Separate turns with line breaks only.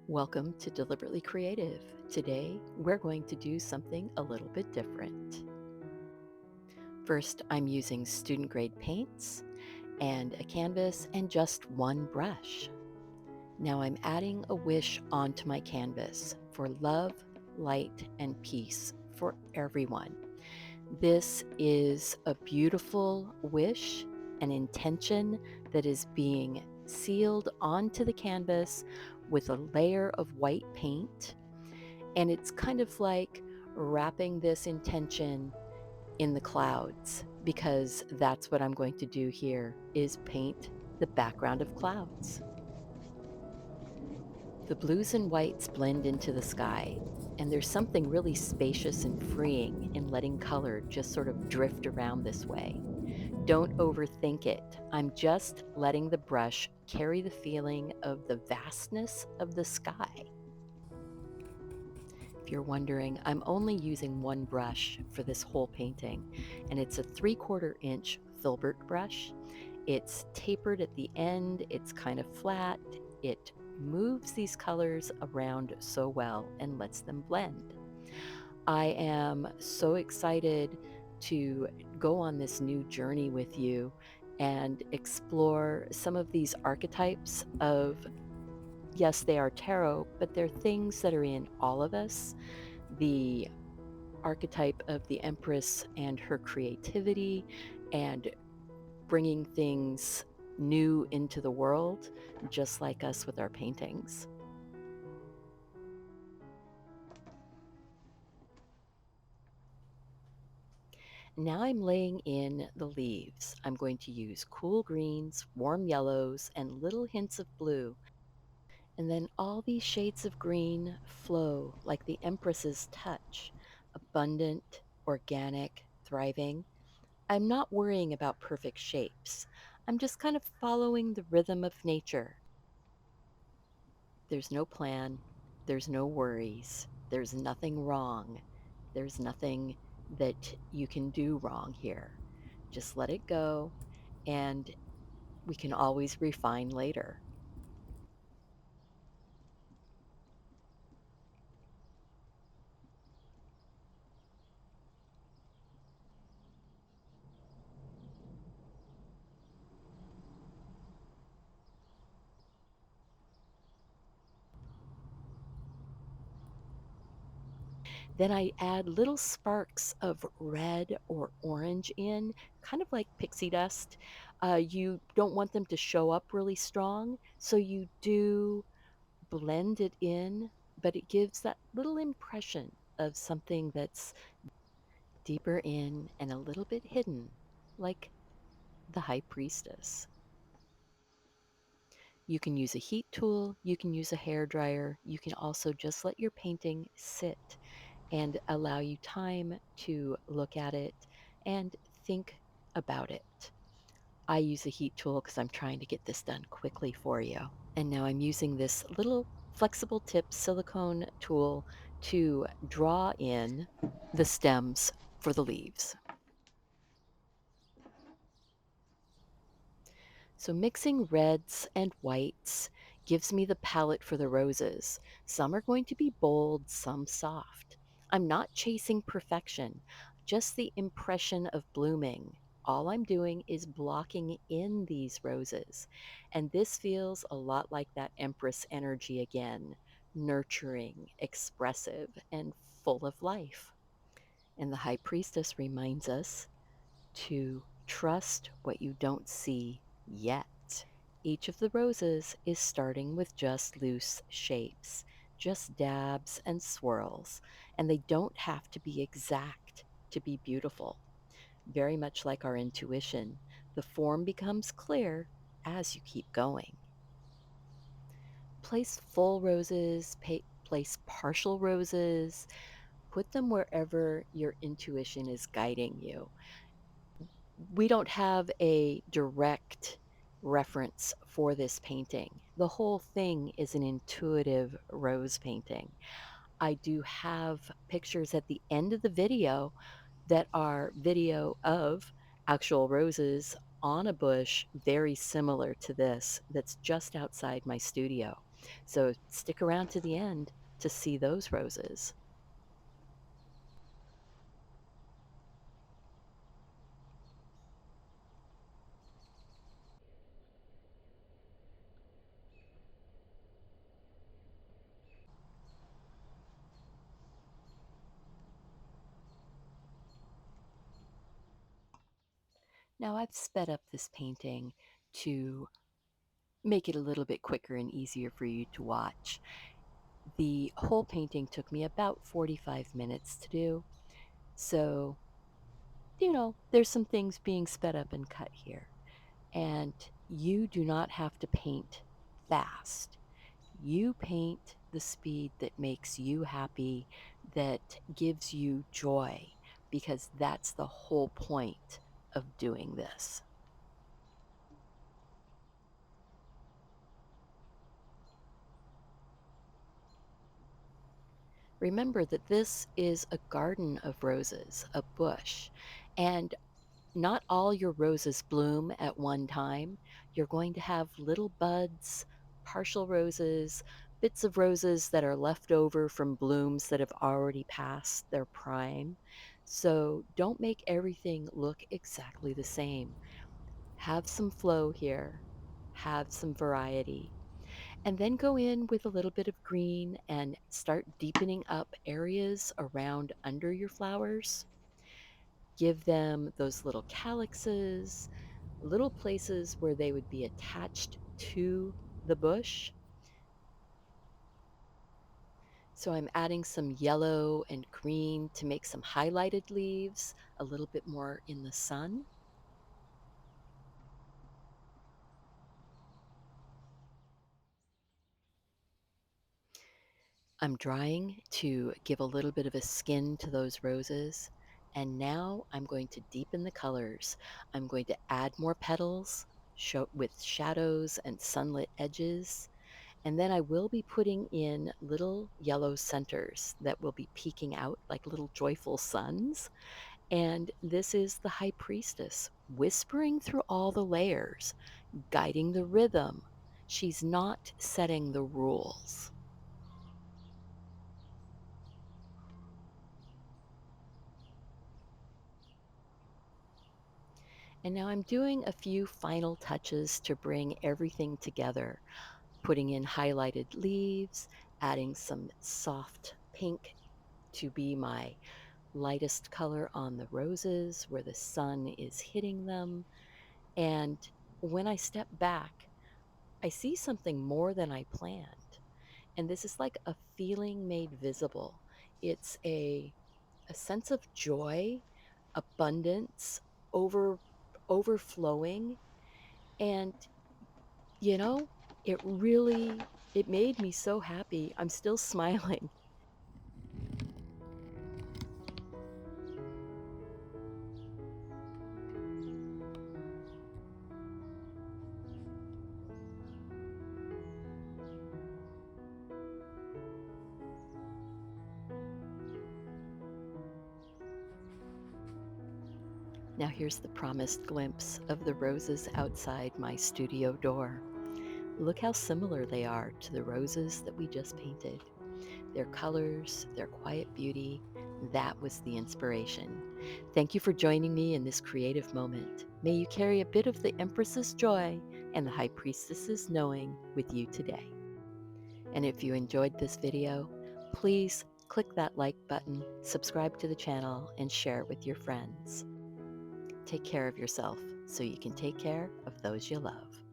Welcome to Deliberately Creative. Today, we're going to do something a little bit different. First, I'm using student grade paints and a canvas and just one brush. Now I'm adding a wish onto my canvas for love, light, and peace for everyone. This is a beautiful wish, an intention that is being sealed onto the canvas with a layer of white paint. And it's kind of like wrapping this intention in the clouds because that's what I'm going to do here is paint the background of clouds. The blues and whites blend into the sky, and there's something really spacious and freeing in letting color just sort of drift around this way. Don't overthink it. I'm just letting the brush carry the feeling of the vastness of the sky. If you're wondering, I'm only using one brush for this whole painting, and it's a 3/4 inch filbert brush. It's tapered at the end, it's kind of flat, it moves these colors around so well and lets them blend. I am so excited to go on this new journey with you and explore some of these archetypes of, yes, they are tarot, but they're things that are in all of us. The archetype of the Empress and her creativity and bringing things new into the world, just like us with our paintings. Now I'm laying in the leaves. I'm going to use cool greens, warm yellows, and little hints of blue. And then all these shades of green flow like the Empress's touch, abundant, organic, thriving. I'm not worrying about perfect shapes. I'm just kind of following the rhythm of nature. There's no plan, there's no worries, there's nothing wrong, there's nothing that you can do wrong here. Just let it go, and we can always refine later. Then I add little sparks of red or orange in, kind of like pixie dust. You don't want them to show up really strong, so you do blend it in, but it gives that little impression of something that's deeper in and a little bit hidden, like the High Priestess. You can use a heat tool, you can use a hair dryer, you can also just let your painting sit and allow you time to look at it and think about it. I use a heat tool because I'm trying to get this done quickly for you. And now I'm using this little flexible tip silicone tool to draw in the stems for the leaves. So mixing reds and whites gives me the palette for the roses. Some are going to be bold, some soft. I'm not chasing perfection, just the impression of blooming. All I'm doing is blocking in these roses. And this feels a lot like that Empress energy again, nurturing, expressive, and full of life. And the High Priestess reminds us to trust what you don't see yet. Each of the roses is starting with just loose shapes, just dabs and swirls, and they don't have to be exact to be beautiful. Very much like our intuition, the form becomes clear as you keep going. Place full roses, place partial roses, put them wherever your intuition is guiding you. We don't have a direct reference for this painting. The whole thing is an intuitive rose painting. I do have pictures at the end of the video that are video of actual roses on a bush very similar to this that's just outside my studio. So stick around to the end to see those roses. Now I've sped up this painting to make it a little bit quicker and easier for you to watch. The whole painting took me about 45 minutes to do. So, there's some things being sped up and cut here. And you do not have to paint fast. You paint the speed that makes you happy, that gives you joy, because that's the whole point of doing this. Remember that this is a garden of roses, a bush, and not all your roses bloom at one time. You're going to have little buds, partial roses, bits of roses that are left over from blooms that have already passed their prime. So don't make everything look exactly the same. Have some flow here, have some variety, and then go in with a little bit of green and start deepening up areas around under your flowers. Give them those little calyxes, little places where they would be attached to the bush. So I'm adding some yellow and green to make some highlighted leaves, a little bit more in the sun. I'm drying to give a little bit of a skin to those roses. And now I'm going to deepen the colors. I'm going to add more petals with shadows and sunlit edges. And then I will be putting in little yellow centers that will be peeking out like little joyful suns. And this is the High Priestess whispering through all the layers, guiding the rhythm. She's not setting the rules. And now I'm doing a few final touches to bring everything together, putting in highlighted leaves, adding some soft pink to be my lightest color on the roses where the sun is hitting them. And when I step back, I see something more than I planned. And this is like a feeling made visible. It's a sense of joy, abundance, over overflowing. And you know, it made me so happy. I'm still smiling. Now here's the promised glimpse of the roses outside my studio door. Look how similar they are to the roses that we just painted. Their colors, their quiet beauty, that was the inspiration. Thank you for joining me in this creative moment. May you carry a bit of the Empress's joy and the High Priestess's knowing with you today. And if you enjoyed this video, please click that like button, subscribe to the channel, and share it with your friends. Take care of yourself so you can take care of those you love.